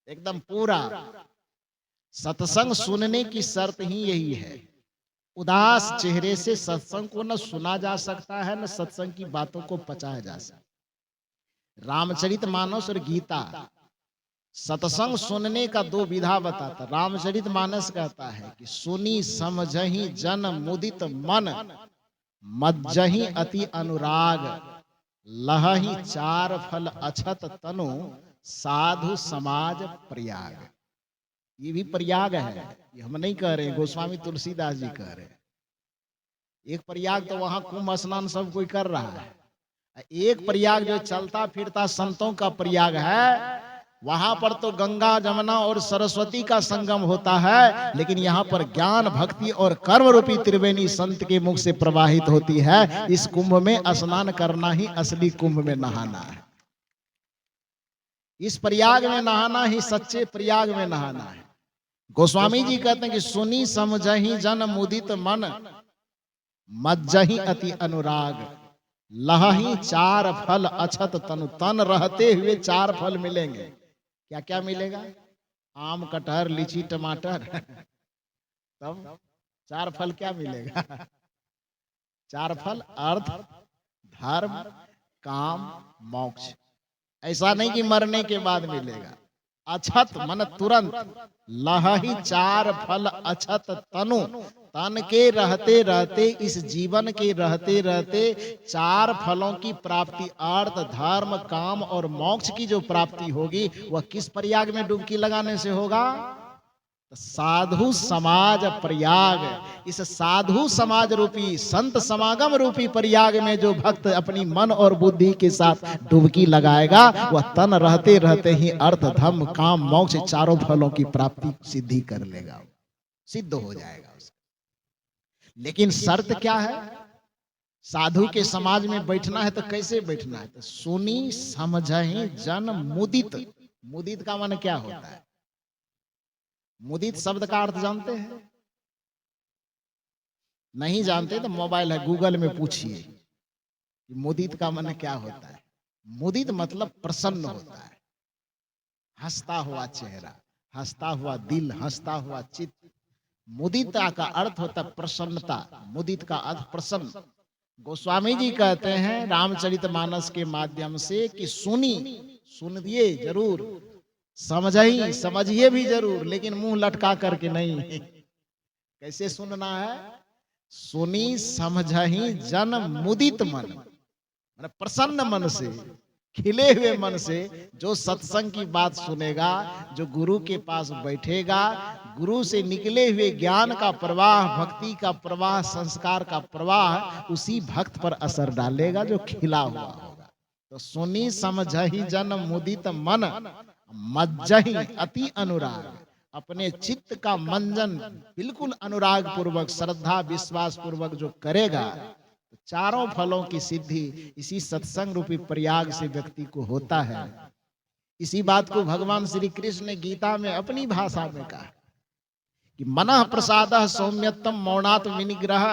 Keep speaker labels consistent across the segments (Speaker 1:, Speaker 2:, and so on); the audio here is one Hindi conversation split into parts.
Speaker 1: एकदम पूरा। सत्संग सुनने की शर्त ही यही है। उदास चेहरे से सत्संग को न सुना जा सकता है, न सत्संग की बातों को पचाया जा सकता। रामचरितमानस और गीता सत्संग सुनने का दो विधा बताता। रामचरितमानस कहता है कि सुनी समझही जन मुदित मन, मज्जही अति अनुराग, लहही चार फल अछत तनु, साधु समाज प्रयाग। ये भी प्रयाग है, ये हम नहीं कह रहे, गोस्वामी तुलसीदास जी कह रहे हैं। एक प्रयाग तो वहां कुंभ स्नान सब कोई कर रहा है, एक प्रयाग जो चलता फिरता संतों का प्रयाग है, वहां पर तो गंगा जमुना और सरस्वती का संगम होता है, लेकिन यहाँ पर ज्ञान भक्ति और कर्म रूपी त्रिवेणी संत के मुख से प्रवाहित होती है। इस कुंभ में स्नान करना ही असली कुंभ में नहाना है। इस प्रयाग में नहाना ही सच्चे प्रयाग में नहाना है। गोस्वामी जी कहते हैं कि सुनी समझही जन मुदित मन, मज्जही अति अनुराग, लहही चार फल अछत तनु। तन रहते हुए चार फल मिलेंगे। क्या क्या मिलेगा? आम, कटहर, लीची, टमाटर। तब चार फल क्या मिलेगा? चार फल अर्थ, धर्म, काम, मोक्ष। ऐसा नहीं कि मरने के बाद मिलेगा। अछत मन तुरंत, लहही चार फल अछत तनु। तन के रहते रहते, इस जीवन के रहते रहते चार फलों की प्राप्ति, अर्थ, धर्म, काम और मोक्ष की जो प्राप्ति होगी, वह किस प्रयाग में डुबकी लगाने से होगा? साधु समाज प्रयाग। इस साधु समाज रूपी, संत समागम रूपी प्रयाग में जो भक्त अपनी मन और बुद्धि के साथ डुबकी लगाएगा, वह तन रहते रहते ही अर्थ, धर्म, काम, मोक्ष चारों फलों की प्राप्ति सिद्धि कर लेगा, सिद्ध हो जाएगा उसका। लेकिन शर्त क्या है? साधु के समाज में बैठना है तो कैसे बैठना है? तो सुनी समझही जन मुदित। मुदित का मन क्या होता है? मुदित शब्द का अर्थ जानते हैं? नहीं जानते तो मोबाइल है, गूगल में पूछिए कि मुदित का मन क्या होता है। मुदित मतलब प्रसन्न होता है, हंसता हुआ चेहरा, हंसता हुआ दिल, हंसता हुआ चित्त। मुदिता का अर्थ होता है प्रसन्नता। मुदित का अर्थ प्रसन्न। गोस्वामी जी कहते हैं रामचरितमानस के माध्यम से कि सुनी, सुनिए जरूर, समझिए, समझिए भी जरूर, लेकिन मुंह लटका करके नहीं। कैसे सुनना है? सुनी समझही जन मुदित मन, मतलब प्रसन्न मन से, खिले हुए मन से जो सत्संग की बात सुनेगा, जो गुरु के पास बैठेगा, गुरु से निकले हुए ज्ञान का प्रवाह, भक्ति का प्रवाह, संस्कार का प्रवाह उसी भक्त पर असर डालेगा जो खिला हुआ होगा। तो सुनी समझही जन मुदित मन, मज्जही अति अनुराग। अपने चित्त का मंजन बिल्कुल अनुराग पूर्वक, श्रद्धा विश्वास पूर्वक जो करेगा, तो चारों फलों की सिद्धि इसी सत्संग रूपी प्रयाग से व्यक्ति को होता है। इसी बात को भगवान श्री कृष्ण ने गीता में अपनी भाषा में कहा कि मनः प्रसादः सौम्यत्तम मौनात् विनिग्रह,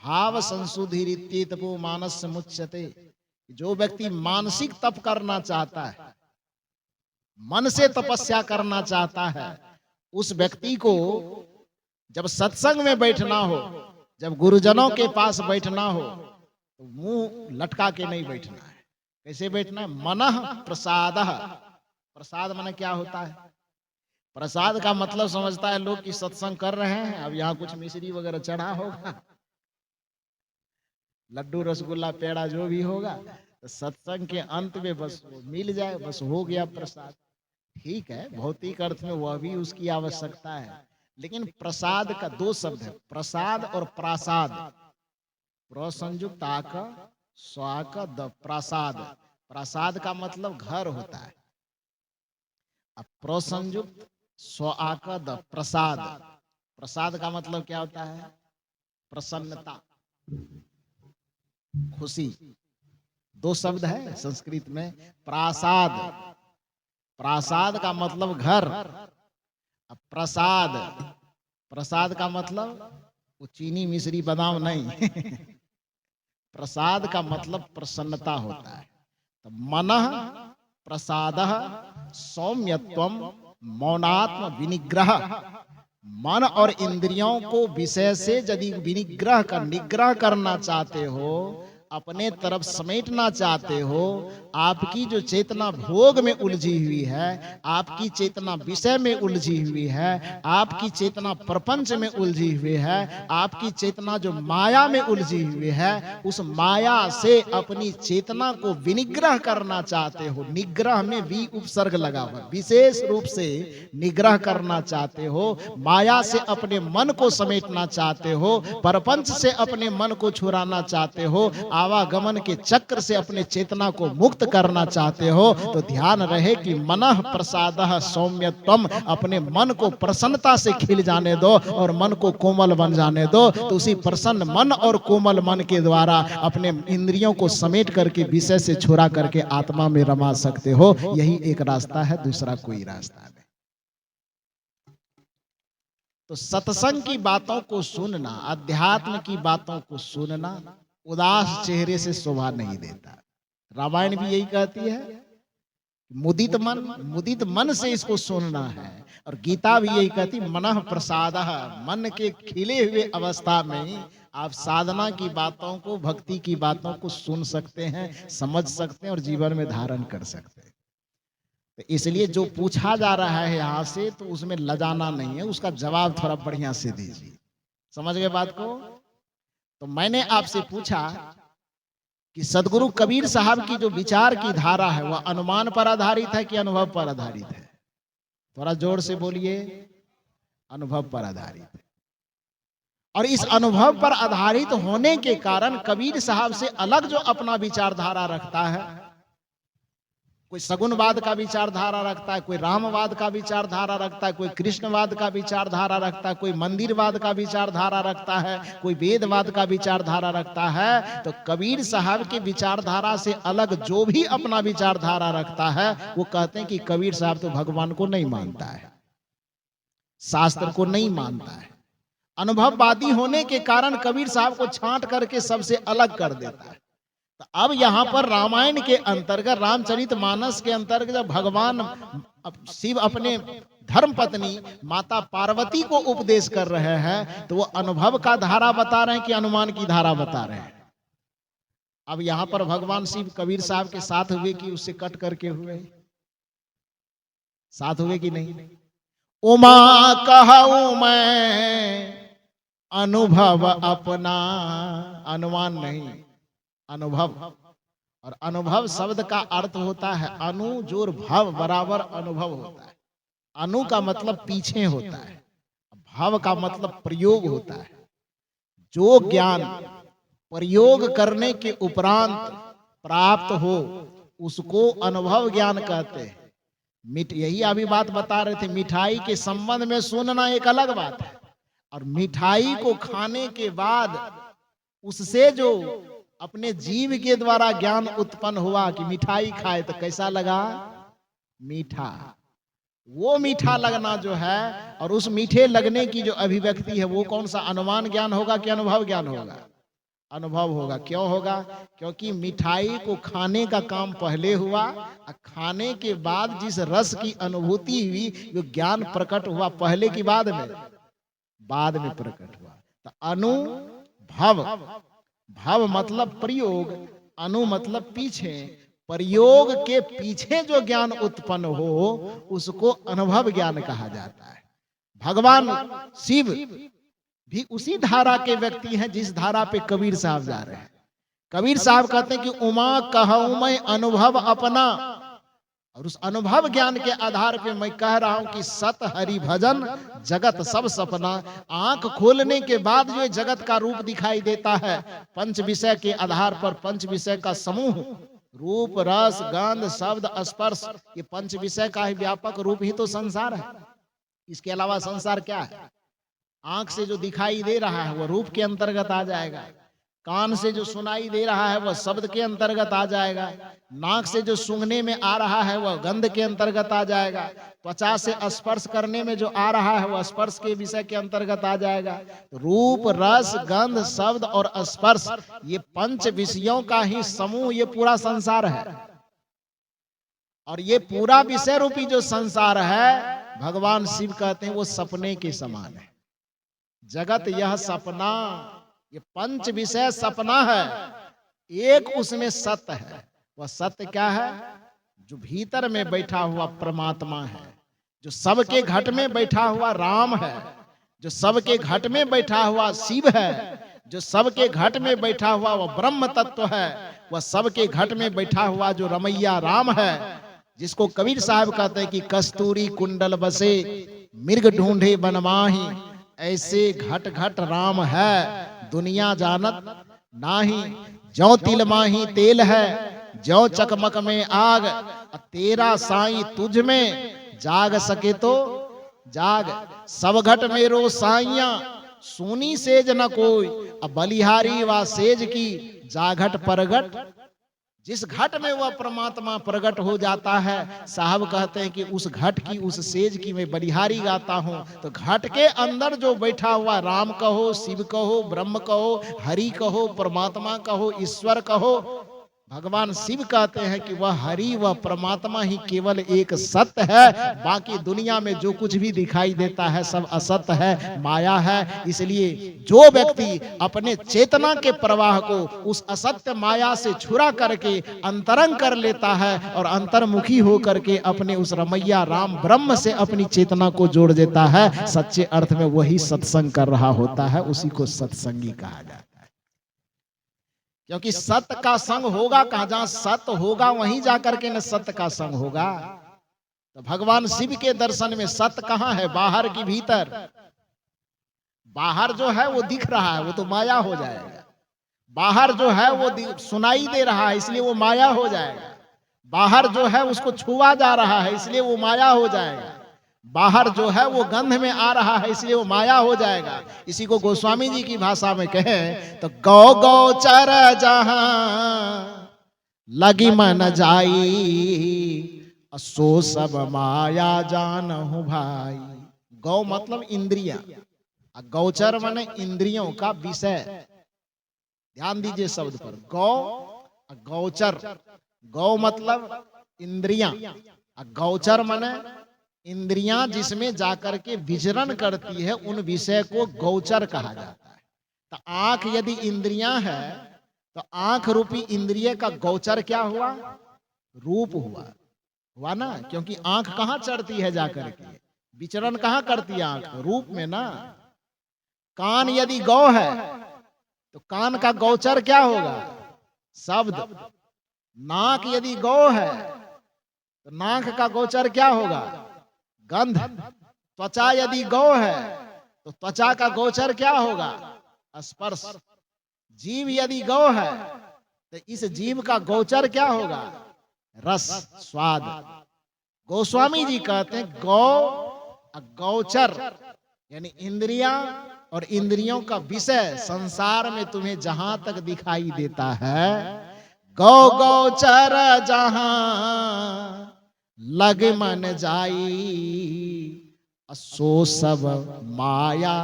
Speaker 1: भाव संशुद्धि तपो मानस्य मुच्यते। जो व्यक्ति मानसिक तप करना चाहता है, मन से तपस्या करना चाहता है, उस व्यक्ति को जब सत्संग में बैठना हो, जब गुरुजनों के पास बैठना हो, तो मुंह लटका के नहीं बैठना है। कैसे बैठना है? मनः प्रसादः। प्रसाद माने क्या होता है? प्रसाद का मतलब समझता है लोग कि सत्संग कर रहे हैं, अब यहाँ कुछ मिश्री वगैरह चढ़ा होगा, लड्डू रसगुल्ला पेड़ा जो भी होगा, तो सत्संग के अंत में बस मिल जाए, बस हो गया प्रसाद। ठीक है, भौतिक अर्थ में वह भी उसकी आवश्यकता है, लेकिन प्रसाद का दो शब्द है, प्रसाद और प्रासाद। प्रसंयुक्त आक स्वाक द प्रसाद। प्रसाद का मतलब घर होता है, अब प्रसंयुक्त स्वाक द प्रसाद। प्रसाद का मतलब क्या होता है? प्रसन्नता, खुशी। दो शब्द है संस्कृत में, प्रासाद। प्रासाद का मतलब घर, प्रसाद, प्रसाद का मतलब वो चीनी मिश्री बादाम नहीं। प्रसाद का मतलब प्रसन्नता होता है। तो मनः प्रसादः सौम्यत्वम मौनात्म विनिग्रह। मन और इंद्रियों को विषय से यदि निग्रह करना चाहते हो, अपने तरफ समेटना चाहते हो, आपकी जो चेतना भोग में उलझी हुई है, आपकी चेतना विषय में उलझी हुई है, आपकी चेतना प्रपंच में उलझी हुई है, आपकी चेतना जो माया में उलझी हुई है, उस माया से अपनी चेतना को विनिग्रह करना चाहते हो। निग्रह में भी उपसर्ग लगा हुआ, विशेष रूप से निग्रह करना चाहते हो, माया से अपने मन को समेटना चाहते हो, प्रपंच से अपने मन को छुड़ाना चाहते हो, आवागमन के चक्र से अपने चेतना को मुक्त करना चाहते हो, तो ध्यान रहे कि मनः प्रसादः सौम्यत्वम, अपने मन को प्रसन्नता से खिल जाने दो और मन को कोमल बन जाने दो। तो उसी प्रसन्न मन और कोमल मन के द्वारा अपने इंद्रियों को समेट करके विषय से छुड़ा करके आत्मा में रमा सकते हो। यही एक रास्ता है, दूसरा कोई रास्ता नहीं। तो सत्संग की बातों को सुनना, अध्यात्म की बातों को सुनना उदास चेहरे से शोभा नहीं देता। रामायण भी यही कहती है, मुदित मन से इसको सुनना है। और गीता भी यही कहती, मनः प्रसादः, मन के खिले हुए अवस्था में आप साधना की बातों को, भक्ति की बातों को सुन सकते हैं, समझ सकते हैं और जीवन में धारण कर सकते हैं। तो इसलिए जो पूछा जा रहा है यहाँ से, तो उसमें लजाना नहीं है, उसका जवाब थोड़ा बढ़िया से दीजिए। समझ गए बात को? तो मैंने आपसे पूछा कि सदगुरु कबीर साहब की जो विचार की धारा है वह अनुमान पर आधारित है कि अनुभव पर आधारित है? थोड़ा जोर से बोलिए। अनुभव पर आधारित है। और इस अनुभव पर आधारित होने के कारण कबीर साहब से अलग जो अपना विचारधारा रखता है, कोई सगुनवाद का विचारधारा रखता है, कोई रामवाद का विचारधारा रखता है, कोई कृष्णवाद का विचारधारा रखता है, कोई मंदिरवाद का विचारधारा रखता है, कोई वेदवाद का विचारधारा रखता है, तो कबीर साहब के विचारधारा से अलग जो भी अपना विचारधारा रखता है, वो कहते हैं कि कबीर साहब तो भगवान को नहीं मानता है, शास्त्र को नहीं मानता है। अनुभववादी होने के कारण कबीर साहब को छांट करके सबसे अलग कर देता है। तो अब यहाँ पर रामायण के अंतर्गत, रामचरितमानस के अंतर्गत जब भगवान शिव अपने धर्म पत्नी माता पार्वती को उपदेश कर रहे हैं, तो वो अनुभव का धारा बता रहे हैं कि अनुमान की धारा बता रहे हैं? अब यहाँ पर भगवान शिव कबीर साहब के साथ हुए कि उससे कट करके हुए? साथ हुए कि नहीं? उमा कहूं मैं अनुभव अपना, अनुमान नहीं, अनुभव। और अनुभव शब्द का अर्थ होता है अनु जोर भव बराबर अनुभव होता है। अनु का मतलब पीछे होता है, भव का मतलब प्रयोग होता है। जो ज्ञान प्रयोग करने के उपरांत प्राप्त हो उसको अनुभव ज्ञान कहते हैं। यही अभी बात बता रहे थे, मिठाई के संबंध में सुनना एक अलग बात है, और मिठाई को खाने के बाद उससे जो अपने जीव के द्वारा ज्ञान उत्पन्न हुआ कि मिठाई खाए तो कैसा लगा, मीठा, वो मीठा लगना जो है, और उस मीठे लगने की जो अभिव्यक्ति है, वो कौन सा अनुमान ज्ञान होगा कि अनुभव ज्ञान होगा? अनुभव होगा। क्यों होगा? क्योंकि मिठाई को खाने का काम पहले हुआ, और खाने के बाद जिस रस की अनुभूति हुई, जो ज्ञान प्रकट हुआ, पहले की बाद में? बाद में प्रकट हुआ। तो अनुभव, भव मतलब प्रयोग, अनु मतलब पीछे, प्रयोग के पीछे जो ज्ञान उत्पन्न हो उसको अनुभव ज्ञान कहा जाता है। भगवान शिव भी उसी धारा के व्यक्ति हैं जिस धारा पे कबीर साहब जा रहे हैं। कबीर साहब कहते हैं कि उमा कहूं मैं अनुभव अपना, और उस अनुभव ज्ञान के आधार पे मैं कह रहा हूं कि सत हरि भजन जगत सब सपना। आंख खोलने के बाद जो जगत का रूप दिखाई देता है, पंच विषय के आधार पर, पंच विषय का समूह, रूप रस गंध शब्द स्पर्श, ये पंच विषय का ही व्यापक रूप ही तो संसार है। इसके अलावा संसार क्या है? आंख से जो दिखाई दे रहा है वह रूप के अंतर्गत आ जाएगा, कान से जो सुनाई दे रहा है वह शब्द के अंतर्गत आ जाएगा, नाक से जो सूंघने में आ रहा है वह गंध के अंतर्गत आ जाएगा, त्वचा से स्पर्श करने में जो आ रहा है वह स्पर्श के विषय के अंतर्गत आ जाएगा। रूप रस गंध शब्द और स्पर्श, ये पंच विषयों का ही समूह, ये पूरा संसार है। और ये पूरा विषय रूपी जो संसार है, भगवान शिव कहते हैं वो सपने के समान है। जगत यह सपना, ये पंच विषय सपना है, एक उसमें सत्य है। वह सत्य क्या है? जो भीतर में बैठा हुआ परमात्मा है, जो सबके घट में बैठा हुआ राम है, जो सबके घट में बैठा हुआ शिव है, जो सबके घट में बैठा हुआ वह ब्रह्म तत्व है, वह सबके घट में बैठा हुआ जो रमैया राम है, जिसको कबीर साहब कहते हैं कि कस्तूरी कुंडल बसे मिर्ग ढूंढे बनमाही, ऐसे घट घट राम है दुनिया जानत नाही। ज्यों तिल माही तेल है, ज्यों चकमक में आग, तेरा साईं तुझ में जाग सके तो जाग। सब घट मेरो साइया सोनी सेज न कोई, अब बलिहारी व सेज की जाघट परगट। जिस घट में वह परमात्मा प्रकट हो जाता है, साहब कहते हैं कि उस घट की, उस सेज की मैं बलिहारी गाता हूं। तो घट के अंदर जो बैठा हुआ राम कहो, शिव कहो, ब्रह्म कहो, हरि कहो, परमात्मा कहो, ईश्वर कहो, भगवान शिव कहते हैं कि वह हरि, वह परमात्मा ही केवल एक सत्य है। बाकी दुनिया में जो कुछ भी दिखाई देता है सब असत्य है, माया है। इसलिए जो व्यक्ति अपने चेतना के प्रवाह को उस असत्य माया से छुड़ा करके अंतरंग कर लेता है और अंतर्मुखी हो करके अपने उस रमैया राम ब्रह्म से अपनी चेतना को जोड़ देता है, सच्चे अर्थ में वही सत्संग कर रहा होता है, उसी को सत्संगी कहा जाता है। क्योंकि सत्य का संग होगा कहां? जहां सत्य होगा वहीं जाकर के न सत्य का संग होगा। तो भगवान शिव के दर्शन में सत्य कहां है? बाहर की भीतर। बाहर जो है वो दिख रहा है, वो तो माया हो जाएगा। बाहर जो है वो सुनाई दे रहा है, इसलिए वो माया हो जाएगा। बाहर जो है उसको छुआ जा रहा है, इसलिए वो माया हो जाएगा। बाहर जो है वो गंध में आ रहा है, इसलिए वो माया हो जाएगा। इसी को गोस्वामी जी की भाषा में कहें तो गौ गौ चर जहां लगी मन जाई, सो सब माया जानहु भाई। गौ मतलब इंद्रियां, गौचर माने इंद्रियों का विषय। ध्यान दीजिए शब्द पर, गौ गौचर। गौ मतलब इंद्रियां, गौचर माने इंद्रियां जिसमें जाकर के विचरण करती है, उन विषय को गौचर कहा जाता है। तो आंख यदि इंद्रियां है तो आंख रूपी इंद्रिय का गौचर क्या हुआ? रूप हुआ ना। क्योंकि आंख कहां चढ़ती है जाकर के? विचरण कहां करती है आंख? रूप में ना। कान यदि गौ है तो कान का गौचर क्या होगा? शब्द। नाक यदि गौ है तो नाक का गौचर क्या होगा? गंध। त्वचा यदि गौ है तो त्वचा का गोचर क्या होगा? स्पर्श। जीव यदि गौ है तो इस जीव का गोचर क्या होगा? रस, स्वाद। गोस्वामी जी कहते हैं गौ गौचर यानी इंद्रियां और इंद्रियों का विषय संसार में तुम्हें जहां तक दिखाई देता है, गौ गौचर जहां लग मन जाई, सो सब माया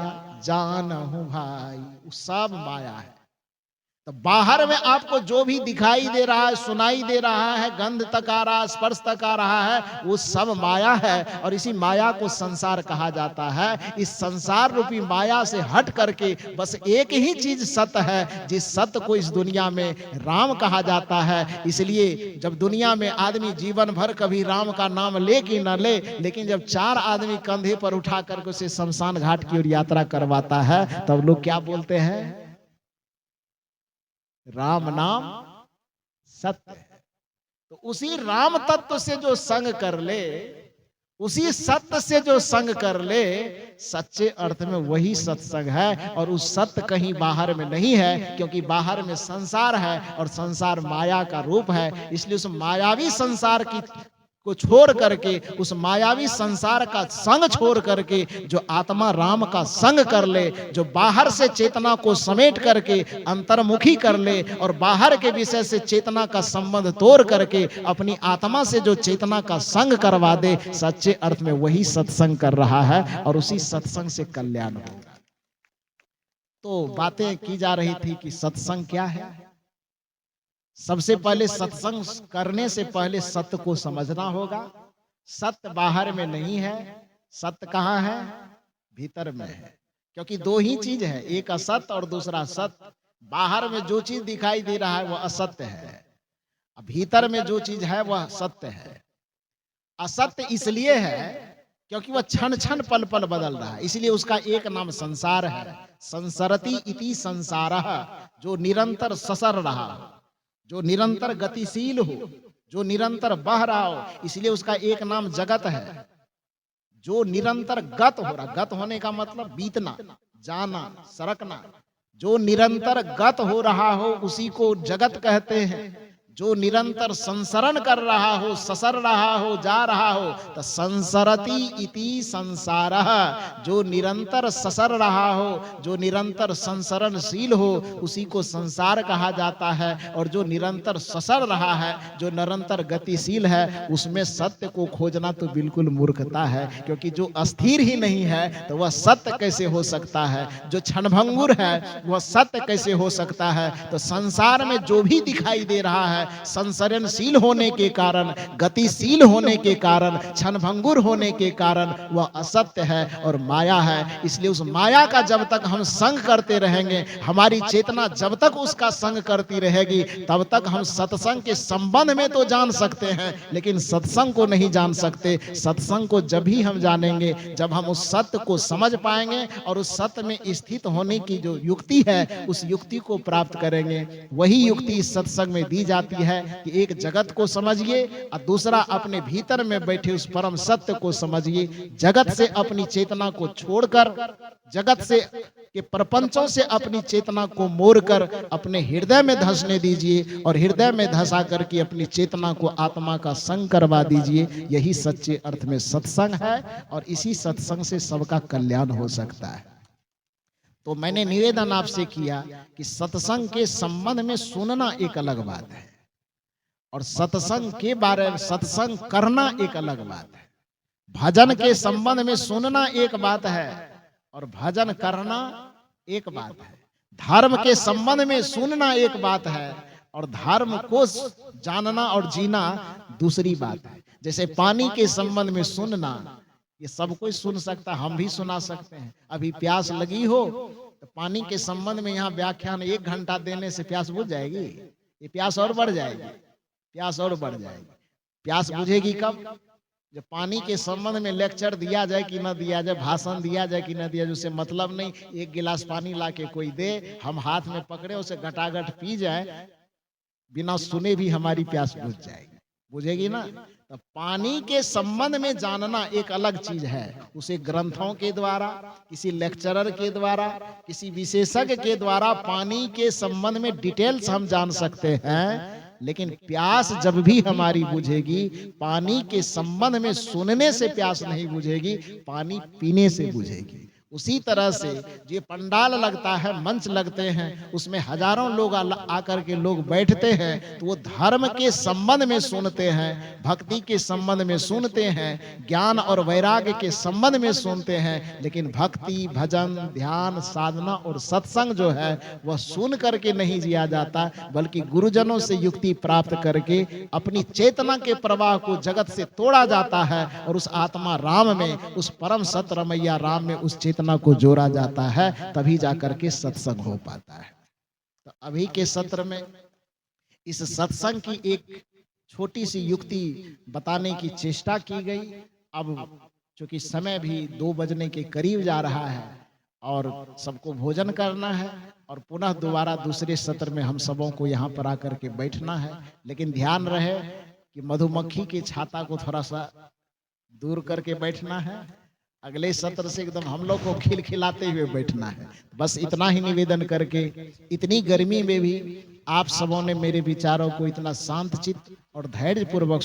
Speaker 1: जानहु भाई। सब माया है। तो बाहर में आपको जो भी दिखाई दे रहा है, सुनाई दे रहा है, गंध तक आ रहा है, स्पर्श तक आ रहा है, वो सब माया है। और इसी माया को संसार कहा जाता है। इस संसार रूपी माया से हट करके बस एक ही चीज सत्य है, जिस सत्य को इस दुनिया में राम कहा जाता है। इसलिए जब दुनिया में आदमी जीवन भर कभी राम का नाम ले कि न ले, लेकिन जब चार आदमी कंधे पर उठा करके उसे शमशान घाट की ओर यात्रा करवाता है, तब लोग क्या बोलते हैं? राम नाम सत्य है। तो उसी राम तत्व से जो संग कर ले, उसी सत्य से जो संग कर ले, सच्चे अर्थ में वही सत्संग है। और उस सत्य कहीं बाहर में नहीं है, क्योंकि बाहर में संसार है और संसार माया का रूप है। इसलिए उस मायावी संसार की को छोड़ करके, उस मायावी संसार का संग छोड़ करके जो आत्मा राम का संग कर ले, जो बाहर से चेतना को समेट करके अंतर्मुखी कर ले और बाहर के विषय से चेतना का संबंध तोड़ करके अपनी आत्मा से जो चेतना का संग करवा दे, सच्चे अर्थ में वही सत्संग कर रहा है और उसी सत्संग से कल्याण होगा। तो बातें की जा रही थी कि सत्संग क्या है। सबसे पहले सत्संग करने से पहले सत्य को समझना होगा। सत्य बाहर में नहीं है, सत्य कहाँ है? भीतर में है। क्योंकि दो ही चीज है, एक असत्य और दूसरा सत्य। बाहर में जो चीज दिखाई दे रहा है वह असत्य है, भीतर में जो चीज है वह सत्य है। असत्य इसलिए है क्योंकि वह क्षण क्षण पल पल बदल रहा है, इसलिए उसका एक नाम संसार है। संसरति इति संसारः, जो निरंतर ससर रहा हो, जो निरंतर गतिशील हो, जो निरंतर बह रहा हो, इसलिए उसका एक नाम जगत है। जो निरंतर गत हो रहा, गत होने का मतलब बीतना, जाना, सरकना, जो निरंतर गत हो रहा हो उसी को जगत कहते हैं। जो निरंतर संसरण कर रहा हो, ससर रहा हो, जा रहा हो, तो संसरति इति संसारः, जो निरंतर ससर रहा हो, जो निरंतर संसरणशील हो उसी को संसार कहा जाता है। और जो निरंतर ससर रहा है, जो निरंतर गतिशील है, उसमें सत्य को खोजना तो बिल्कुल मूर्खता है। क्योंकि जो अस्थिर ही नहीं है तो वह सत्य कैसे हो सकता है? जो क्षणभंगुर है वह सत्य कैसे हो सकता है? तो संसार में जो भी दिखाई दे रहा है, संसरणशील होने के कारण, गतिशील होने के कारण, क्षणभंगुर होने के कारण वह असत्य है और माया है। इसलिए उस माया का जब तक हम संग करते रहेंगे, हमारी चेतना जब तक उसका संग करती रहेगी, तब तक हम सत्संग के संबंध में तो जान सकते हैं, लेकिन सत्संग को नहीं जान सकते। सत्संग को जब भी हम जानेंगे जब हम उस सत्य को समझ पाएंगे और उस सत्य में स्थित होने की जो युक्ति है उस युक्ति को प्राप्त करेंगे। वही युक्ति इस सत्संग में दी जाती है कि एक जगत को समझिए और दूसरा अपने भीतर में बैठे उस परम सत्य को समझिए। जगत से अपनी चेतना को छोड़कर, जगत से के प्रपंचों से अपनी चेतना को मोड़कर अपने हृदय में धंसने दीजिए और हृदय में धंसा करके अपनी चेतना को आत्मा का संग करवा दीजिए। यही सच्चे अर्थ में सत्संग है और इसी सत्संग से सबका कल्याण हो सकता है। तो मैंने निवेदन आपसे किया कि सत्संग के संबंध में सुनना एक अलग बात है और सत्संग के बारे में सत्संग करना एक अलग बात है। भजन के संबंध में सुनना एक बात है और भजन करना एक बात है। धर्म के संबंध में सुनना एक बात है और धर्म को जानना और जीना दूसरी बात है। जैसे पानी के संबंध में सुनना, ये सब कोई सुन सकता, हम भी सुना सकते हैं। अभी प्यास लगी हो तो पानी के संबंध में यहाँ व्याख्यान 1 घंटा देने से प्यास बुझ जाएगी? ये प्यास और बढ़ जाएगी, प्यास और बढ़ जाएगी। प्यास बुझेगी कब? जब पानी के संबंध में लेक्चर दिया जाए कि न दिया जाए, भाषण दिया जाए कि न दिया जाए, उससे मतलब नहीं। एक गिलास पानी ला के कोई दे, हम हाथ में पकड़े, उसे घटाघट पी जाए, बिना सुने भी हमारी प्यास बुझ जाएगी, बुझेगी ना? तो पानी के संबंध में जानना एक अलग चीज है। उसे ग्रंथों के द्वारा, किसी लेक्चरर के द्वारा, किसी विशेषज्ञ के द्वारा पानी के संबंध में डिटेल्स हम जान सकते हैं, लेकिन प्यास जब भी हमारी बुझेगी, पानी के संबंध में सुनने से प्यास नहीं बुझेगी, पानी पीने से बुझेगी। उसी तरह से ये पंडाल लगता है, मंच लगते हैं, उसमें हजारों लोग आकर के लोग बैठते हैं, तो वो धर्म के संबंध में सुनते हैं, भक्ति के संबंध में सुनते हैं, ज्ञान और वैराग्य के संबंध में सुनते हैं। लेकिन भक्ति, भजन, ध्यान, साधना और सत्संग जो है वह सुन करके नहीं जिया जाता, बल्कि गुरुजनों से युक्ति प्राप्त करके अपनी चेतना के प्रवाह को जगत से तोड़ा जाता है और उस आत्मा राम में, उस परम सत रमैया राम में उस चेतना को जोड़ा जाता है, तभी जाकर के सत्संग हो पाता है। तो अभी के सत्र में इस सत्संग की एक छोटी सी युक्ति बताने की चेष्टा की गई। अब चूंकि समय भी 2 बजने के करीब जा रहा है और सबको भोजन करना है और पुनः दोबारा दूसरे सत्र में हम सबों को यहाँ पर आकर के बैठना है। लेकिन ध्यान रहे कि मधुमक्खी के छाता को थोड़ा सा दूर करके बैठना है। अगले सत्र से एकदम हम लोग को खिलखिलाते हुए बैठना है। बस इतना ही निवेदन करके, इतनी गर्मी में भी आप सबों ने मेरे विचारों को इतना शांत चित्त और धैर्य पूर्वक